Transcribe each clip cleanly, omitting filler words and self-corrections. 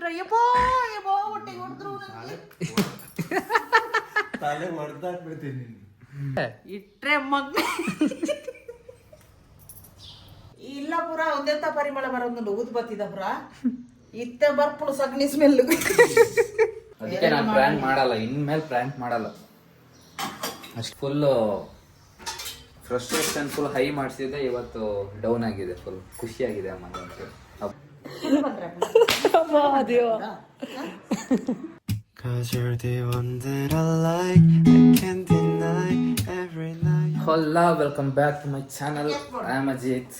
ಬಿಟ್ರೆ ಯಪ್ಪೋ ಯಪ್ಪೋ ಹೊಟ್ಟೆಗೆ ಹೊಡೆದ್ರು ತಲೆ ಹೊಡೆದಾಕ್ಬಿಡ್ತೀನಿ ಇಟ್ರೆ ಮಗ್ನೆ ಇಲ್ಲ ಪುರ ಒಂದೆಂತ ಪರಿಮಳ ಬರೋದು ಊದ್ ಬತ್ತಿದ ಪುರ ಇತ್ತ ಬರ್ಪುಳು ಸಗಣಿ ಸ್ಮೆಲ್. ಅದಕ್ಕೆ ನಾನು ಪ್ರ್ಯಾಂಕ್ ಮಾಡಲ್ಲ, ಇನ್ಮೇಲೆ ಪ್ರ್ಯಾಂಕ್ ಮಾಡಲ್ಲ. ಅಷ್ಟು ಫುಲ್ಲು ಫ್ರಸ್ಟ್ರೇಷನ್ ಫುಲ್ ಹೈ ಮಾಡಿಸಿದೆ, ಇವತ್ತು ಡೌನ್ ಆಗಿದೆ, ಫುಲ್ ಖುಷಿಯಾಗಿದೆ ಅಮ್ಮ ಅಂತ. Hello, welcome back to my channel. I am Ajith.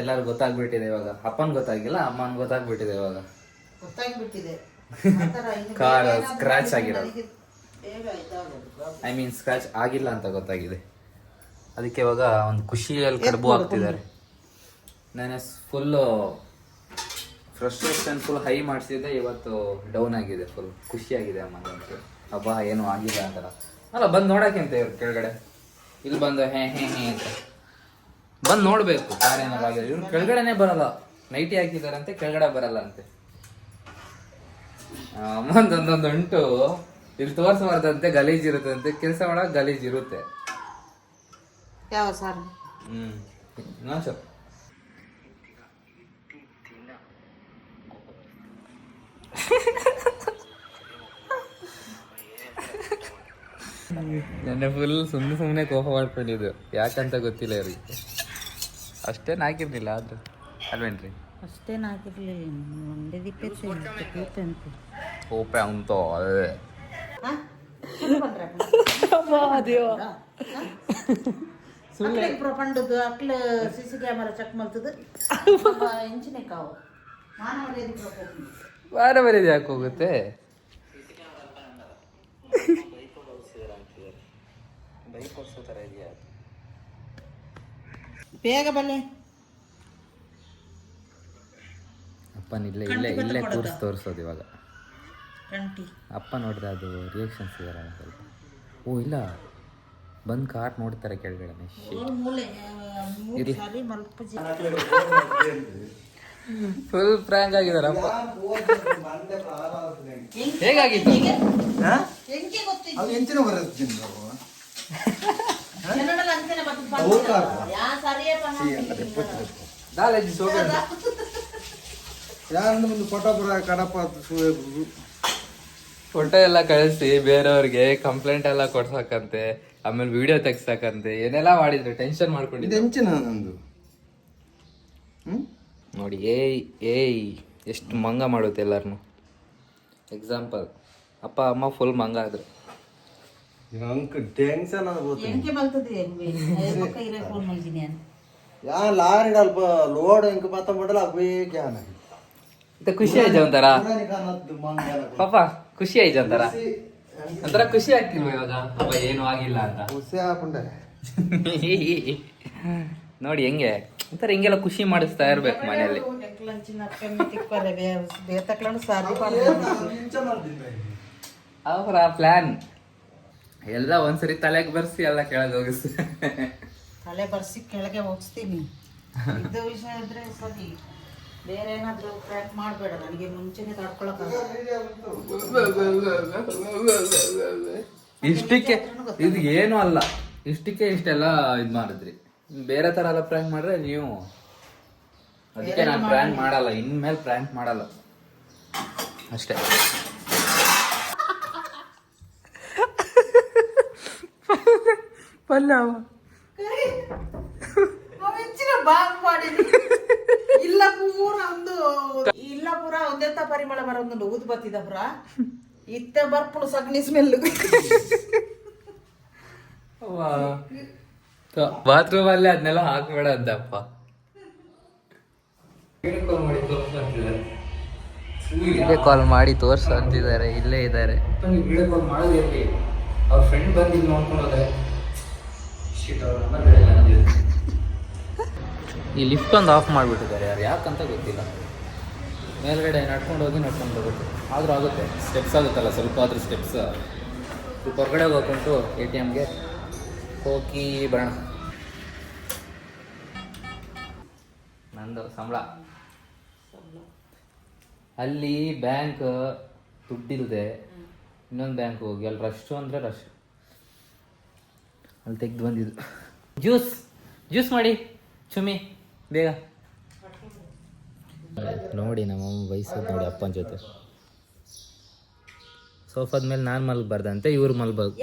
ಎಲ್ಲರೂ ಗೊತ್ತಾಗ್ಬಿಟ್ಟಿದೆ ಇವಾಗ. ಅಪ್ಪನ್ ಗೊತ್ತಾಗಿಲ್ಲ, ಅಮ್ಮನ್ ಗೊತ್ತಾಗ್ಬಿಟ್ಟಿದೆ ಇವಾಗ. ಗೊತ್ತಾಗ್ಬಿಟ್ಟಿದೆ ಕಾರ್ ಸ್ಕ್ರಾಚ್ ಆಗಿರೋದು, ಐ ಮೀನ್ ಸ್ಕ್ರಾಚ್ ಆಗಿಲ್ಲ ಅಂತ ಗೊತ್ತಾಗಿದೆ. ಅದಕ್ಕೆ ಇವಾಗ ಒಂದು ಖುಷಿಯಲ್ಲಿ ಕಡುಬು ಹಾಕ್ತಿದ್ದಾರೆ. ನಾನು ಫುಲ್ಲು ಫ್ರಸ್ಟ್ರೇಷನ್ ಫುಲ್ ಹೈ ಮಾಡಿಸಿದೆ, ಇವತ್ತು ಡೌನ್ ಆಗಿದೆ, ಫುಲ್ ಖುಷಿಯಾಗಿದೆ ಅಮ್ಮ ಅಂತ. ಹಬ್ಬ ಏನೂ ಆಗಿಲ್ಲ ಅಂತಾರ ಅಲ್ಲ, ಬಂದು ನೋಡೋಕ್ಕಿಂತ ಇವ್ರು ಕೆಳಗಡೆ ಇಲ್ಲಿ ಬಂದು ಹೇ ಹೇ ಹೇ ಅಂತ ಬಂದು ನೋಡಬೇಕು ಕಾರ್ ಏನಾರು ಆಗಿದೆ. ಇವ್ರು ಕೆಳಗಡೆನೇ ಬರಲ್ಲ, ನೈಟಿ ಹಾಕಿದಾರಂತೆ, ಕೆಳಗಡೆ ಬರಲ್ಲ ಅಂತೆ. ಅಮ್ಮಂದೊಂದೊಂದು ಉಂಟು, ಇಲ್ಲಿ ತೋರಿಸಬಾರ್ದಂತೆ, ಗಲೀಜಿರುತ್ತಂತೆ, ಕೆಲಸ ಮಾಡಕ್ಕೆ ಗಲೀಜಿರುತ್ತೆ. ಯಾವ ಸಾರ್ ಸರ್ ನನ್ನ ಫುಲ್ ಸುಮ್ಮನೆ ಕೋಪ ಮಾಡ್ಕೊಂಡಿದ್ದು, ಯಾಕಂತ ಗೊತ್ತಿಲ್ಲ ಇವ್ರಿಗೆ. ಅಷ್ಟೇನು ಹಾಕಿರ್ಲಿಲ್ಲ ಆದ್ರೆ ಅಲ್ವೇನ್ರಿ? ಅಷ್ಟೇನು ಹಾಕಿರ್ಲಿಲ್ಲ, ಒಂದೇ ದಿಪ್ಪೆ ಕೋಪೆ ಅಂತೋ ಅದೇ ಪಂಡದು ಅಕ್ಲ ಸಿಸಿ ಕ್ಯಾಮರಾ ಚೆಕ್ ಮಾಡ್ತದೆ ಇಂಚಿನ ಕಾವು ವಾರ ಬರೀದು ಯಾಕೆ ಹೋಗುತ್ತೆ? ಬೇಗ ಬಲ್ಲೆ ಅಪ್ಪನ ಇಲ್ಲೇ ಇಲ್ಲೇ ಇಲ್ಲೇ ಕೂರಿಸಿ ತೋರಿಸೋದು ಇವಾಗ. ಅಪ್ಪ ನೋಡಿದ್ರೆ ಅದು ರಿಯಾಕ್ಷನ್ಸ್ ಇದಾರೆ ಸ್ವಲ್ಪ. ಓ ಇಲ್ಲ, ಬಂದು ಕಾರ್ ನೋಡ್ತಾರೆ ಕೆಳಗಡೆ. ಫುಲ್ ಫ್ರ್ಯಾಂಕ್ ಆಗಿದಾರಪ್ಪ. ಹೇಗಾಗಿತ್ತು? ಫೋಟೋ ಎಲ್ಲ ಕಳಿಸಿ ಬೇರೆಯವ್ರಿಗೆ ಕಂಪ್ಲೇಂಟ್ ಎಲ್ಲ ಕೊಡ್ಸಕ್ಕಂತೆ, ಆಮೇಲೆ ವಿಡಿಯೋ ತೆಗ್ಸಕ್ಕಂತೆ, ಏನೆಲ್ಲ ಮಾಡಿದ್ರು. ಟೆನ್ಷನ್ ಮಾಡ್ಕೊಂಡಿದ್ದು ನೋಡಿ. ಏಯ್ ಎಷ್ಟು ಮಂಗ ಮಾಡುತ್ತೆ ಎಲ್ಲಾರನು. ಎಕ್ಸಾಂಪಲ್ ಅಪ್ಪ ಅಮ್ಮ ಫುಲ್ ಮಂಗ ಆದ್ರು. ಖುಷಿ ಆಯ್ತು ಒಂಥರ ಪಾಪ, ಖುಷಿ ಆಯ್ತು ಒಂಥರ ಖುಷಿ ಆಗ್ತಿಲ್ವ ಇವಾಗ? ಪಾಪ ಏನು ಆಗಿಲ್ಲ ಅಂತ ನೋಡಿ ಹೆಂಗೆ ಒಂಥರ ಹಿಂಗೆಲ್ಲ ಖುಷಿ ಮಾಡಿಸ್ತಾ ಇರ್ಬೇಕು ಮನೆಯಲ್ಲಿ. ಅವ್ರ ಪ್ಲಾನ್ ಎಲ್ಲ ಒಂದ್ಸರಿ ತಲೆಗೆ ಬರ್ಸಿ ಎಲ್ಲ ಕೆಳಗೆ ಹೋಗಿಸ್. ತಲೆ ಬರ್ಸಿ ಕೆಳಗೆ ಹೋಗಿಸ್ತೀನಿ. ಇದು ವಿಷಯ ಇದ್ರೆ ಸರಿ, ಬೇರೆ ಏನಾದ್ರು ಟ್ರ್ಯಾಕ್ ಮಾಡಬೇಡ. ನನಗೆ ಮುಂಚೆನೆ ತಡ್ಕೊಳಕ್ ಇಷ್ಟಕ್ಕೆ ಇದು ಏನು ಅಲ್ಲ, ಇಷ್ಟಕ್ಕೆ ಇಷ್ಟೆಲ್ಲ ಇದು ಮಾಡಿದ್ರಿ. ಬೇರೆ ತರ ಎಲ್ಲ ಪ್ರ್ಯಾಂಕ್ ಮಾಡ್ರೆ ನೀವು. ಅದಕ್ಕೆ ನಾನು ಪ್ರ್ಯಾಂಕ್ ಮಾಡಲ್ಲ, ಇನ್ಮೇಲೆ ಪ್ರ್ಯಾಂಕ್ ಮಾಡಲ್ಲ ಅಷ್ಟೇ. ಪಲ್ಲವ ಇಲ್ಲ ಪುರ ಒಂದೆಂತ ಪರಿಮಳ ಬರೋದು ಊದ್ ಬತ್ತಿದ ಪುರ ಇತ್ತ ಬರ್ಪುಳು ಸಗಣಿ ಸ್ಮೆಲ್. ಬಾತ್ರೂಮ್ ಅಲ್ಲಿ ಅದನ್ನೆಲ್ಲ ಹಾಕ್ಬೇಡ ಅಂತಪ್ಪ. ವಿಡಿಯೋ ಕಾಲ್ ಮಾಡಿ ತೋರ್ಸು ಅಂತಿದ್ದಾರೆ, ಇಲ್ಲೇ ಇದ್ದಾರೆ. ವಿಡಿಯೋ ಕಾಲ್ ಮಾಡೋದಿರ್ಲಿ, ಅವ್ರ ಫ್ರೆಂಡ್ ಬಂದು ಇಲ್ಲಿ ನೋಡ್ಕೊಂಡು ಹೋದ್ರೆ ಈ ಲಿಫ್ಟ್ ಒಂದು ಆಫ್ ಮಾಡಿಬಿಟ್ಟಿದ್ದಾರೆ. ಯಾರು ಯಾಕಂತ ಗೊತ್ತಿಲ್ಲ. ಮೇಲ್ಗಡೆ ನಡ್ಕೊಂಡು ಹೋಗುತ್ತೆ, ಆದರೂ ಆಗುತ್ತೆ. ಸ್ಟೆಪ್ಸ್ ಆಗುತ್ತಲ್ಲ, ಸ್ವಲ್ಪ ಆದರೂ ಸ್ಟೆಪ್ಸ್. ಸ್ವಲ್ಪ ಹೊರಗಡೆ ಹೋಗ್ಕೊಂಡು ATM ಗೆ ಹೋಗಿ ಬರೋಣ. ನಂದು ಸಂಬಳ ಅಲ್ಲಿ ಬ್ಯಾಂಕ್ ದುಡ್ಡಿಲ್ಲದೆ ಇನ್ನೊಂದು ಬ್ಯಾಂಕ್ ಹೋಗಿ ಅಲ್ಲಿ ರಶ್ ಅಂದರೆ ರಶ್. ಅಲ್ಲಿ ತೆಗ್ದು ಬಂದಿದ್ದು ಜ್ಯೂಸ್ ಮಾಡಿ ಚುಮ್ಮಿ ಬೇಗ. ನೋಡಿ ನಮ್ಮಮ್ಮ ಬಯಸೋದು ನೋಡಿ ಅಪ್ಪನ ಜೊತೆ. ಸೋಫಾದ ಮೇಲೆ ನಾನು ಮಲ್ಬಾರ್ದಂತೆ, ಇವ್ರು ಮಲ್ಬೋದಂತೆ.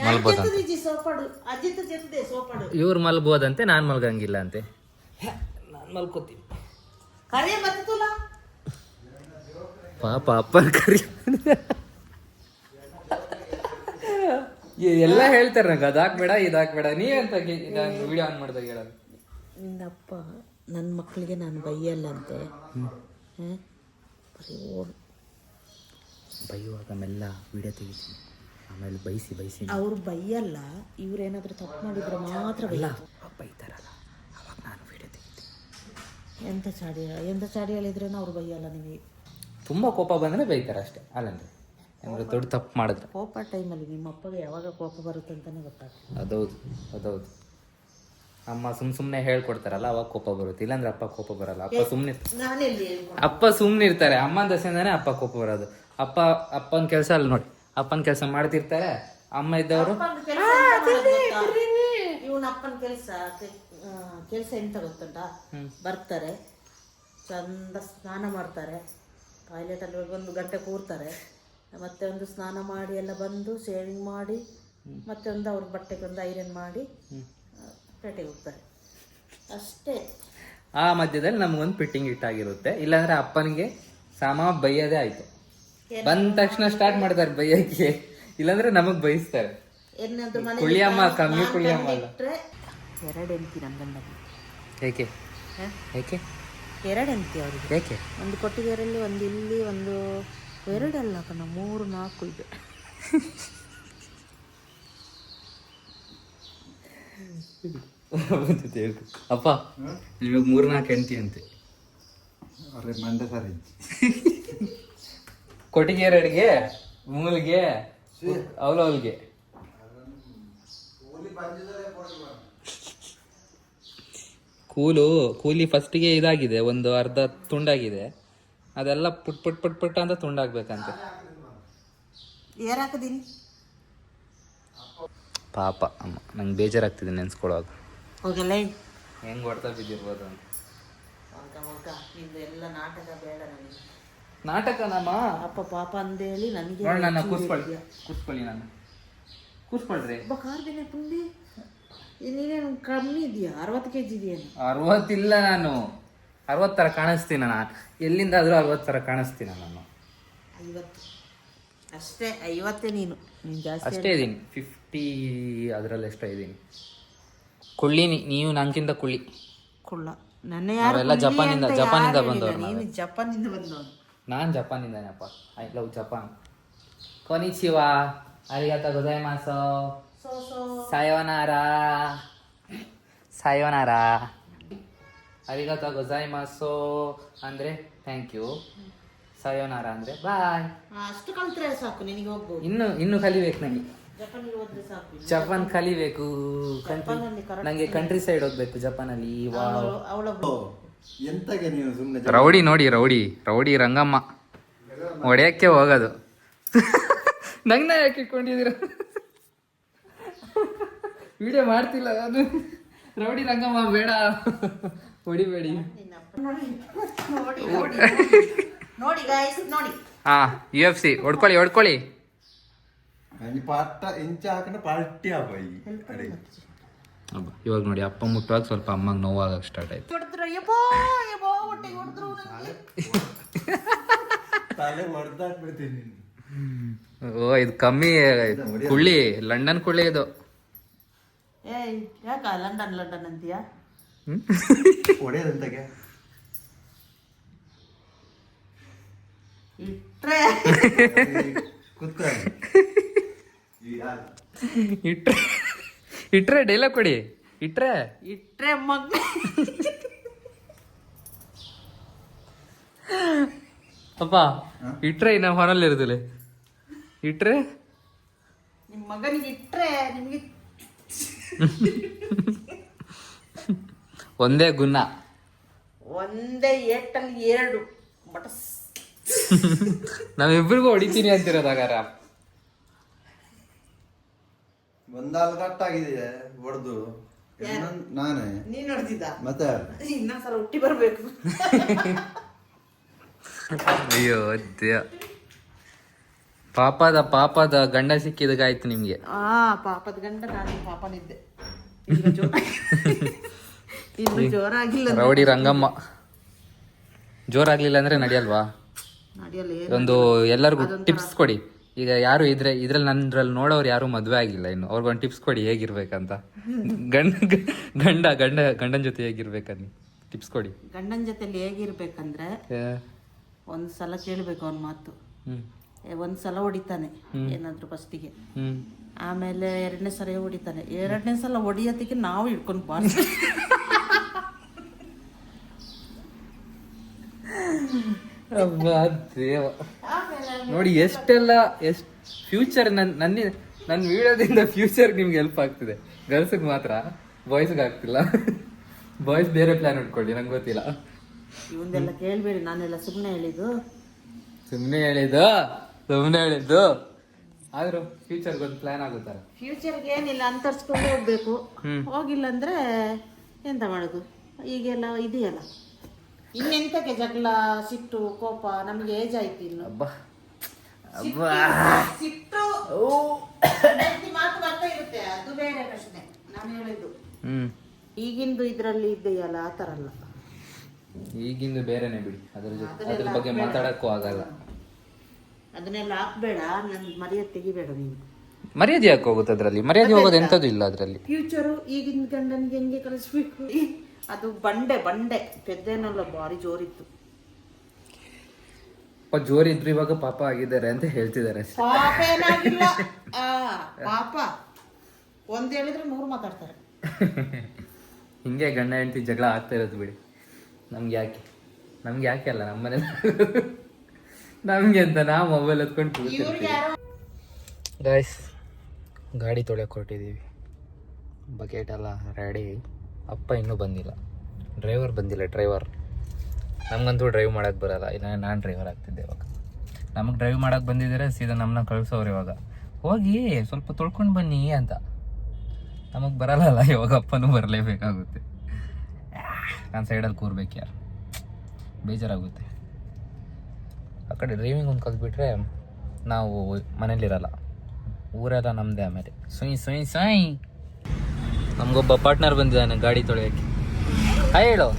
ಇವ್ರು ಮಲ್ಬೋದಂತೆ, ನಾನು ಮಲ್ಗಂಗಿಲ್ಲ ಅಂತೆ. ನಾನು ಮಲ್ಕೋತೀನಿ. ಪಾಪ ಅಪ್ಪನ ಕರಿ ಎಲ್ಲ ಹೇಳ್ತಾರೆ ನಂಗೆ ಅದಾಕ್ಬೇಡ ಇದಾಕ್ಬೇಡ. ನೀವಂತ ವಿಡಿಯೋ ಆನ್ ಮಾಡಿದಾಗ ಹೇಳೋದು ನಿನ್ನಪ್ಪ ನನ್ನ ಮಕ್ಕಳಿಗೆ ನಾನು ಬೈಯಲ್ಲಂತೆ. ಬೈಯುವಾಗ ಮೆಲ್ಲ ವಿಡಿಯೋ ತೆಗಿತೀನಿ, ಆಮೇಲೆ ಬೈಸಿ ಅವ್ರು ಬೈಯಲ್ಲ, ಇವ್ರೇನಾದ್ರೂ ತಪ್ಪು ಮಾಡಿದ್ರೆ ಮಾತ್ರ ಬೈತಾರಲ್ಲ ಅವಾಗ ನಾನು ವಿಡಿಯೋ ತೆಗಿತೀನಿ. ಎಂತ ಚಾಡಿಯಲ್ಲಿದ್ರೇನೋ ಅವ್ರು ಬೈಯಲ್ಲ ನಿಮಗೆ. ತುಂಬ ಕೋಪ ಬಂದರೆ ಬೈತಾರೆ ಅಷ್ಟೇ, ಅಲ್ಲಂದ್ರೆ ಏನಾದ್ರು ದೊಡ್ಡ ತಪ್ಪು ಮಾಡಿದ್ರೆ. ಕೋಪ ಟೈಮಲ್ಲಿ ನಿಮ್ಮ ಅಪ್ಪಗೆ ಯಾವಾಗ ಕೋಪ ಬರುತ್ತೆ ಅಂತಲೇ ಗೊತ್ತಾಗ್ತದೆ. ಅದೌದು ಅಮ್ಮ ಸುಮ್ಮನೆ ಹೇಳ್ಕೊಡ್ತಾರಲ್ಲ ಅವಾಗ ಕೋಪ ಬರುತ್ತೆ, ಇಲ್ಲಾಂದ್ರೆ ಅಪ್ಪ ಕೋಪ ಬರಲ್ಲ. ಅಪ್ಪ ಸುಮ್ಮನೆ ಇರ್ತಾರೆ, ಅಮ್ಮನ ದಸೆಯಿಂದಾನೆ ಅಪ್ಪ ಕೋಪ ಬರೋದು. ಅಪ್ಪನ ಕೆಲಸ ಅಲ್ಲಿ ನೋಡಿ, ಅಪ್ಪನ ಕೆಲಸ ಮಾಡ್ತಿರ್ತಾರೆ, ಅಮ್ಮ ಇದ್ದವರು ಇವನ ಅಪ್ಪನ ಕೆಲಸ ಎಂತ ಗೊತ್ತುಂಟ, ಬರ್ತಾರೆ ಚಂದ ಸ್ನಾನ ಮಾಡ್ತಾರೆ, ಟಾಯ್ಲೆಟಲ್ಲಿ ಹೋಗಿ 1 ಗಂಟೆ ಕೂರ್ತಾರೆ, ಮತ್ತೆ ಒಂದು ಸ್ನಾನ ಮಾಡಿ ಎಲ್ಲ ಬಂದು ಶೇವಿಂಗ್ ಮಾಡಿ ಮತ್ತೆ ಒಂದು ಅವ್ರ ಬಟ್ಟೆಗೊಂದು ಐರನ್ ಮಾಡಿ ಪೇಟೆಗೆ ಹೋಗ್ತಾರೆ ಅಷ್ಟೇ. ಆ ಮಧ್ಯದಲ್ಲಿ ನಮಗೊಂದು ಫಿಟ್ಟಿಂಗ್ ಇಟ್ಟಾಗಿರುತ್ತೆ, ಇಲ್ಲಾಂದ್ರೆ ಅಪ್ಪನಿಗೆ ಬೈಯೋದೇ ಆಯ್ತು. ಬಂದ ತಕ್ಷಣ ಸ್ಟಾರ್ಟ್ ಮಾಡ್ತಾರೆ ಬೈಯಕ್ಕೆ, ಇಲ್ಲಾಂದ್ರೆ ನಮಗ್ ಬೈಸ್ತಾರೆ. ಕುಳಿಯಮ್ಮ ಕಮ್ಮಿ ಕುಳಿಯಮ್ಮ ಅಲ್ಲ. 2 ಹೆಂಡತಿ ನನ್ನ ಗಂಡನಿಗೆ. ಏಕೆ 2 ಹೆಂಡತಿ ಅವ್ರಿಗೆ. ಏಕೆ? ಒಂದು ಕೊಟ್ಟಿಗೆರೆಯಲ್ಲಿ, ಒಂದು ಇಲ್ಲಿ, ಒಂದು 2 ಅಲ್ಲ ಕಣ 3, 4 ಇದೆ. ಅಪ್ಪ ನಿಮಗೆ 3-4 ಹೆಂಡತಿ ಅಂತೆ. ಮಂಡೆ ಸರಿ ಕೊಟ್ಟಿಗೆರೆಗೆ, ಮೂಲ್ಗೆ, ಅವಲವಲ್ಗೆ. ಕೂಲಿ ಫಸ್ಟಿಗೆ ಇದಾಗಿದೆ, ಒಂದು ಅರ್ಧ ತುಂಡಾಗಿದೆ, ಅದೆಲ್ಲ ಪುಟ್ ಅಂತ ತುಂಡಾಗ್ಬೇಕಂತೆ. ಏರಾಕದೀನಿ ಪಾಪ ಅಮ್ಮ, ನಂಗೆ ಬೇಜಾರಾಗ್ತಿದೆ ನೆನ್ಸ್ಕೊಳ್ಳೋದು. ಹೋಗಲ್ಲ ಹೆಂಗ್ ಹೊಡ್ತಾ ಬಿದ್ದಿರ್ಬೋದು ಅಂತ. ಎಲ್ಲ ನಾಟಕ ಬೇಡ ನನಗೆ. ನಾಟಕ ನಮ್ಮ ಅಪ್ಪ ಪಾಪ ಅಂದೇಳಿ ನನಗೆ ನನ್ನ ಕೂಸ್ಕೊಳ್ಳಿ ನಾನು ಕೂಸ್ಕೊಳ್ರಿ. ಕಾರ್ದಿನ ಪುಂಡಿ ನೀನೇನು ಕಮ್ಮಿ ಇದೆಯಾ? 60 kg ಇದೆಯೇನು? 60 ಇಲ್ಲ, ನಾನು 60 ಥರ ಕಾಣಿಸ್ತೀನ. ನಾನು ಎಲ್ಲಿಂದಾದ್ರೂ 60 ಥರ ಕಾಣಿಸ್ತೀನ. ನಾನು 50 ಅಷ್ಟೇ. 50 ನೀನು ಜಾಸ್ತಿ ಅಷ್ಟೇ ಇದ್ದೀನಿ. 50 ಅದರಲ್ಲಿ ಎಷ್ಟೋ ಇದ್ದೀನಿ. ಕುಳ್ಳಿ ನೀವು ನಂಗಿಂತ ಕುಳ್ಳಿ. ಕುಳ್ಳ ನನ್ನ ಯಾರು? ಜಪಾನಿಂದ ಬಂದವರು. ನೀನು ಜಪಾನಿಂದ ಬಂದವನು. ನಾನು ಜಪಾನಿಂದನಪ್ಪ. I love Japan. ಕೊನಿಚಿವಾ, ಅರಿಗಾತ ಗೊಜೈಮಾಸು, ಸಾಯೋನಾರಾ, ಅರಿಗಾತ ಗೊಜೈಮಾಸು ಅಂದರೆ ಥ್ಯಾಂಕ್ ಯು, ಸಾಯೋನಾರಾ ಅಂದರೆ ಬಾಯ್. ಅಷ್ಟು ಕಲ್ತ್ರೆ ಸಾಕು, ನಿನಗೆ ಹೋಗ್ಬೋದು. ಇನ್ನು ಕಲಿಬೇಕು ನನಗೆ. ಜಪಾನಿಗೆ ಹೋದ್ರೆ ಸಾಕು. ಜಪಾನ್ ಕಲಿಬೇಕು. ನನಗೆ ಕಂಟ್ರಿ ಸೈಡ್ ಹೋಗ್ಬೇಕು ಜಪಾನಲ್ಲಿ. ಎಂತಗೆ ನೀವು ಸುಮ್ಮನೆ ರೌಡಿ ನೋಡಿ, ರೌಡಿ ರಂಗಮ್ಮ ಹೊಡೆಯಕ್ಕೆ ಹೋಗೋದು. ನಂಗೆ ನಾ ಯಾಕೆ ಇಟ್ಕೊಂಡಿದ್ದೀರ? ವಿಡಿಯೋ ಮಾಡ್ತಿಲ್ಲ ನಾನು. ರೌಡಿ ರಂಗಮ್ಮ ಬೇಡ, ಹೊಡಿಬೇಡಿ. ನೋಡಿ ಗಾಯ್ಸ್, ನೋಡಿ. ಹಾ, UFC ಹೊಡ್ಕೊಳ್ಳಿ. ಪಾಟ ಇಂಚ ಹಾಕೊಂಡು ಪಾರ್ಟಿ ಆಗೋಯಿ. ಇವಾಗ ನೋಡಿ, ಅಪ್ಪ ಮುಟ್ಟುವಾಗ ಸ್ವಲ್ಪ ಅಮ್ಮಂಗೆ ನೋವಾಗಕ್ಕೆ ಸ್ಟಾರ್ಟ್ ಆಯ್ತು. ತಲೆ ಹೊಡೆದಾಕ್ಬಿಡ್ತೀನಿ. ಓ, ಇದು ಕಮ್ಮಿ ಕುಳ್ಳಿ, ಲಂಡನ್ ಕುಳ್ಳಿ ಇದು. ಯಾಕ ಲಂಡನ್ ಅಂತೀಯಾ? ಹೊಡೆಯದಂತಗೆ ಇಟ್ರೆ ಇಟ್ರೆ ಡೈಲಾಗ್ ಕೊಡಿ. ಇಟ್ರೆ ಮಗ ಅಪ್ಪ, ಇಟ್ರೆ ಇನ್ನ ಹೊರಲ್ಲಿ ಇರುದಿಲ್ಲ. ಇಟ್ರೆ ನಿಮ್ಮ ಮಗನಿಗೆ ಇಟ್ರೆ ನಿಮ್ಗೆ ಒಂದೇ ಗುಣ, ಒಂದೇ ಏಟಲ್ಲಿ 2 ಬಟಸ್. ನಾವಿಬ್ರಿಗೂ ಹೊಡಿತೀನಿ ಅಂತಿರೋದಾಗಾರ. ಒಂದಾಲ್ ಕಟ್ಟಾಗಿದೆ ಹೊಡೆದು ನಾನೇ ನೀನ್ ನೋಡ್ತಿದ್ದ ಮತ್ತೆ ಇನ್ನೊಂದ್ಸಲ ಹುಟ್ಟಿ ಬರ್ಬೇಕು. ಅಯ್ಯೋ ದೇವ, ಪಾಪದ ಗಂಡ ಸಿಕ್ಕಿದಾಗಾಯ್ತು ನಿಮ್ಗೆ. ಪಾಪದ ಗಂಡ, ನಾನು ಪಾಪನಿದ್ದೆ. ಇನ್ನು ಜೋರಾಗಿಲ್ಲ. ರೌಡಿ ರಂಗಮ್ಮ ಜೋರಾಗ್ಲಿಲ್ಲ ಅಂದ್ರೆ ನಡೆಯಲ್ವಾ? ನಡೆಯಲ್ಲ. ಒಂದು ಎಲ್ಲರಿಗೂ ಟಿಪ್ಸ್ ಕೊಡಿ. ಈಗ ಯಾರು ಇದ್ರಲ್ಲಿ ನನ್ರಲ್ಲಿ ನೋಡೋರು ಯಾರು ಮದ್ವೆ ಆಗಿಲ್ಲ ಇನ್ನು, ಅವ್ರಿಗೊಂದು ಟಿಪ್ಸ್ ಕೊಡಿ ಹೇಗಿರ್ಬೇಕಂತ. ಗಂಡನ ಜೊತೆ ಹೇಗಿರ್ಬೇಕಂತ ಟಿಪ್ಸ್ ಕೊಡಿ. ಗಂಡನ ಜೊತೆಲಿ ಹೇಗಿರ್ಬೇಕಂದ್ರೆ ಒಂದ್ಸಲ ಕೇಳ್ಬೇಕು ಅವನ ಮಾತು. ಒಂದ್ಸಲ ಹೊಡಿತಾನೆ ಏನಾದ್ರು ಫಸ್ಟಿಗೆ, ಆಮೇಲೆ 2ನೇ ಸಲ ಹೊಡಿತಾನೆ. 2ನೇ ಸಲ ಹೊಡಿಯೋದಕ್ಕೆ ನಾವು ಹಿಡ್ಕೊಂಡು ಬಾರ್ಸ್. ನೋಡಿ ಎಷ್ಟು ಫ್ಯೂಚರ್ ನನ್ನ ವಿಡಿಯೋದಿಂದ ಫ್ಯೂಚರ್ ನಿಮ್ಗೆ ಹೆಲ್ಪ್ ಆಗ್ತಿದೆ. ಗರ್ಲ್ಸ್ಗೆ ಮಾತ್ರ, ಬಾಯ್ಸ್ಗೆ ಆಗ್ತಿಲ್ಲ. ಬಾಯ್ಸ್ ಬೇರೆ ಪ್ಲಾನ್ ಇಟ್ಕೊಳ್ಳಿ, ನಂಗೆ ಗೊತ್ತಿಲ್ಲ. ಇವನ್ನೆಲ್ಲ ಕೇಳ್ಬೇಡಿ, ನಾನೆಲ್ಲ ಸುಮ್ಮನೆ ಹೇಳಿದ್ದು ಆದ್ರೂ ಫ್ಯೂಚರ್ಗೆ ಒಂದು ಪ್ಲಾನ್ ಆಗುತ್ತಾರೆ. ಫ್ಯೂಚರ್ಗೆ ಏನಿಲ್ಲ, ಅಂತರ್ಸ್ಕೊಂಡು ಹೋಗ್ಬೇಕು. ಹೋಗಿಲ್ಲ ಅಂದ್ರೆ ಎಂತ ಮಾಡೋದು? ಈಗೆಲ್ಲ ಇದೆಯಲ್ಲ, ಇನ್ನೆಂತಕ್ಕೆ ಜಗಳ, ಸಿಟ್ಟು, ಕೋಪ? ನಮ್ಗೆ ಏಜ್ ಆಯ್ತು ಇನ್ನು. ಸಿಟ್ಟು ಮಾತು ಬರ್ತಾ ಇರುತ್ತೆ, ಅದು ಬೇರೆ ಪ್ರಶ್ನೆ. ನಾನು ಹೇಳಿದ್ದು ಈಗಿಂದು ಇದ್ರಲ್ಲಿ ಇದೆಯಲ್ಲ, ಆ ಥರ ಅಲ್ಲ. ಈಗಿಂದು ಬೇರೆನೆ ಬಿಡಿ, ಅದ್ರ ಬಗ್ಗೆ ಮಾತಾಡಕ್ಕೂ ಆಗಲ್ಲ. ಅದನ್ನೆಲ್ಲ ಹಾಕ್ಬೇಡ, ನನ್ ಮರ್ಯಾದೆ ತೆಗಿಬೇಡ ನೀನು. ಮರ್ಯಾದೆ ಯಾಕೆ ಹೋಗುತ್ತೆ ಅದ್ರಲ್ಲಿ? ಮರ್ಯಾದೆ ಹೋಗೋದು ಎಂತದ್ದು ಇಲ್ಲ ಅದ್ರಲ್ಲಿ. ಫ್ಯೂಚರು ಈಗಿನ ಗಂಡನ್ಗೆ ಹೆಂಗೆ ಕಲಿಸ್ಬೇಕು? ಅದು ಬಂಡೆ ಪೆದ್ದೇನಲ್ಲ, ಭಾರಿ ಜೋರಿತ್ತು. ಜೋರಿದ್ರು ಇವಾಗ ಪಾಪ ಆಗಿದ್ದಾರೆ ಅಂತ ಹೇಳ್ತಿದ್ದಾರೆ. ಪಾಪ ಏನಾಗಿಲ್ಲ, ಪಾಪ ಒಂದ್ ಹೇಳಿದ್ರೆ 100 ಮಾತಾಡ್ತಾರೆ. ಹಿಂಗೆ ಗಂಡ ಹೆಂಡತಿ ಜಗಳ ಆಗ್ತಾ ಇರೋದು ಬಿಡಿ. ನಮ್ಗೆ ಯಾಕೆ ಅಲ್ಲ, ನಮ್ಮನೆ ನಮ್ಗೆ ಅಂತ ನಾವು ಮೊಬೈಲ್ ಎತ್ಕೊಂಡು ಕೂತಿರ್ತೀವಿ. ಗೈಸ್, ಗಾಡಿ ತೊಳೆಯಕ್ಕೆ ಹೊರಟಿದ್ದೀವಿ. ಬಕೆಟ್ ಎಲ್ಲ ರೆಡಿ. ಅಪ್ಪ ಇನ್ನೂ ಬಂದಿಲ್ಲ, ಡ್ರೈವರ್. ನಮಗಂತೂ ಡ್ರೈವ್ ಮಾಡೋಕ್ಕೆ ಬರಲ್ಲ. ಇಲ್ಲ, ನಾನು ಡ್ರೈವರ್ ಆಗ್ತಿದ್ದೆ ಇವಾಗ. ನಮಗೆ ಡ್ರೈವ್ ಮಾಡೋಕ್ಕೆ ಬಂದಿದ್ದಾರೆ, ಸೀದಾ ನಮ್ಮನ್ನ ಕಳಿಸೋರು ಇವಾಗ. ಹೋಗಿ ಸ್ವಲ್ಪ ತೊಳ್ಕೊಂಡು ಬನ್ನಿ ಅಂತ. ನಮಗೆ ಬರಲ್ಲ, ಇವಾಗ ಅಪ್ಪನೂ ಬರಲೇಬೇಕಾಗುತ್ತೆ. ನಾನು ಸೈಡಲ್ಲಿ ಕೂರ್ಬೇಕು, ಯಾರು ಬೇಜಾರಾಗುತ್ತೆ. ಆ ಕಡೆ ಡ್ರೈವಿಂಗ್ ಒಂದು ಕಲ್ತ್ಬಿಟ್ರೆ ನಾವು ಮನೇಲಿರಲ್ಲ, ಊರೆಲ್ಲ ನಮ್ಮದೇ. ಆಮೇಲೆ ಸುಯ್ ನಮಗೊಬ್ಬ ಪಾರ್ಟ್ನರ್ ಬಂದಿದ್ದಾನೆ ಗಾಡಿ ತೊಳೆಯೋಕ್ಕೆ. ಹಾಯ್ ಹೇಳು.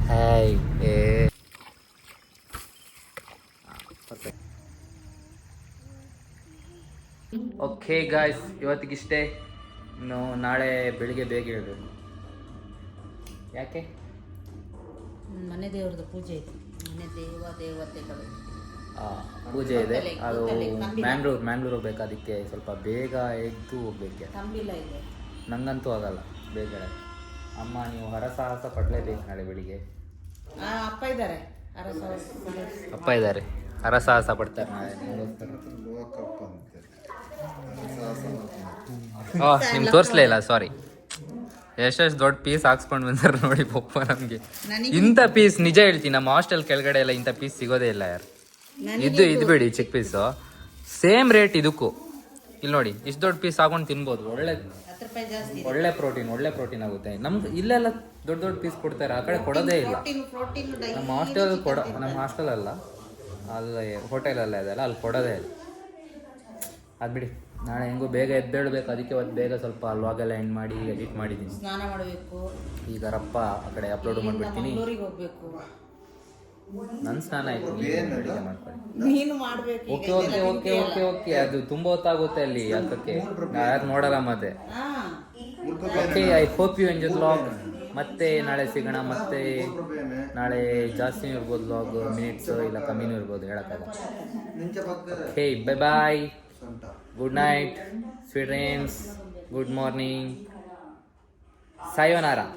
ಹಾಯ್. ಓಕೆ ಗಾಯ್ಸ್, ಇವತ್ತಿಗಿಷ್ಟೇ. ಇನ್ನು ನಾಳೆ ಬೆಳಿಗ್ಗೆ ಬೇಗ ಹೇಳ್ಬೇಕು. ಯಾಕೆ? ಮನೆ ದೇವ್ರದ್ದು ಪೂಜೆ ಇದೆ, ಮನೆ ದೇವತೆಗಳು ಪೂಜೆ ಇದೆ. ಅದು ಮ್ಯಾಂಗ್ಳೂರ್ ಹೋಗ್ಬೇಕು, ಅದಕ್ಕೆ ಸ್ವಲ್ಪ ಬೇಗ ಎದ್ದು ಹೋಗ್ಬೇಕು. ತಂಬಿಲ್ಲ ಇದೆ, ನಂಗಂತೂ ಆಗಲ್ಲ ಬೇಗ. ಅಮ್ಮ, ನೀವು ಹರಸಾಹಸ ಪಡಲೇಬೇಕು ನಾಳೆ ಬೆಳಿಗ್ಗೆ. ಅಪ್ಪ ಇದ್ದಾರೆ, ಹರಸಾಹಸ ಪಡ್ತಾರೆ ನಾಳೆ. ನಿಮ್ಗೆ ತೋರಿಸ್ಲೇ ಇಲ್ಲ, ಸಾರಿ. ಎಷ್ಟೆಷ್ಟು ದೊಡ್ಡ ಪೀಸ್ ಹಾಕ್ಸ್ಕೊಂಡು ಬಂದಾರೆ ನೋಡಿ ಪಪ್ಪ ನಮಗೆ. ಇಂಥ ಪೀಸ್ ನಿಜ ಹೇಳ್ತೀನಿ, ನಮ್ಮ ಹಾಸ್ಟೆಲ್ ಕೆಳಗಡೆ ಎಲ್ಲ ಇಂಥ ಪೀಸ್ ಸಿಗೋದೇ ಇಲ್ಲ ಯಾರು. ಇದು ಬಿಡಿ, ಚಿಕ್ಕ ಪೀಸು ಸೇಮ್ ರೇಟ್ ಇದಕ್ಕೂ. ಇಲ್ಲಿ ನೋಡಿ, ಇಷ್ಟು ದೊಡ್ಡ ಪೀಸ್ ಹಾಕೊಂಡು ತಿನ್ಬೋದು. ಒಳ್ಳೆ ಪ್ರೋಟೀನ್ ಆಗುತ್ತೆ. ನಮ್ಗೆ ಇಲ್ಲೆಲ್ಲ ದೊಡ್ಡ ಪೀಸ್ ಕೊಡ್ತಾರೆ, ಆ ಕಡೆ ಕೊಡೋದೇ ಇಲ್ಲ. ನಮ್ಮ ಹಾಸ್ಟೆಲ್ ಅಲ್ಲ, ಅಲ್ಲಿ ಹೋಟೆಲಲ್ಲ ಇದೆಲ್ಲ, ಅಲ್ಲಿ ಕೊಡೋದೇ ಇಲ್ಲ. ಅದು ಬಿಡಿ, ನಾಳೆ ಹೆಂಗೋ ಬೇಗ ಎದ್ದೇಳಬೇಕು, ಅದಕ್ಕೆ ಅವತ್ತು ಬೇಗ ಸ್ವಲ್ಪ ವ್ಲಾಗೆಲ್ಲ ಎಂಡ್ ಮಾಡಿ ಎಡಿಟ್ ಮಾಡಿದ್ದೀನಿ. ಸ್ನಾನ ಮಾಡಬೇಕು. ಈಗ ರಪ್ಪ ಆ ಕಡೆ ಅಪ್ಲೋಡ್ ಮಾಡಿಬಿಡ್ತೀನಿ. ಹೋಗ್ಬೇಕು. ನನ್ನ ಸ್ನಾನ ಆಯ್ತು, ಅಡುಗೆ ಮಾಡ್ಕೊಳ್ಳಿ. ನೀನು ಮಾಡಬೇಕು. ಓಕೆ. ಅದು ತುಂಬ ಹೊತ್ತಾಗುತ್ತೆ ಅಲ್ಲಿ ಹಾಕಕ್ಕೆ, ಯಾರು ನೋಡಲ್ಲ ಮತ್ತೆ. Okay, I hope you enjoy vlog. ಮತ್ತೆ ನಾಳೆ ಸಿಗೋಣ. ಮತ್ತೆ ನಾಳೆ ಜಾಸ್ತಿನೂ ಇರ್ಬೋದು ವ್ಲಾಗ್, ಮಿನಿಟ್ಸ್ ಇಲ್ಲ ಕಮ್ಮಿನೂ ಇರ್ಬೋದು, ಹೇಳಕ್ಕಾಗಲ್ಲ. Okay, bye. Good night, sweet dreams, good morning, sayonara.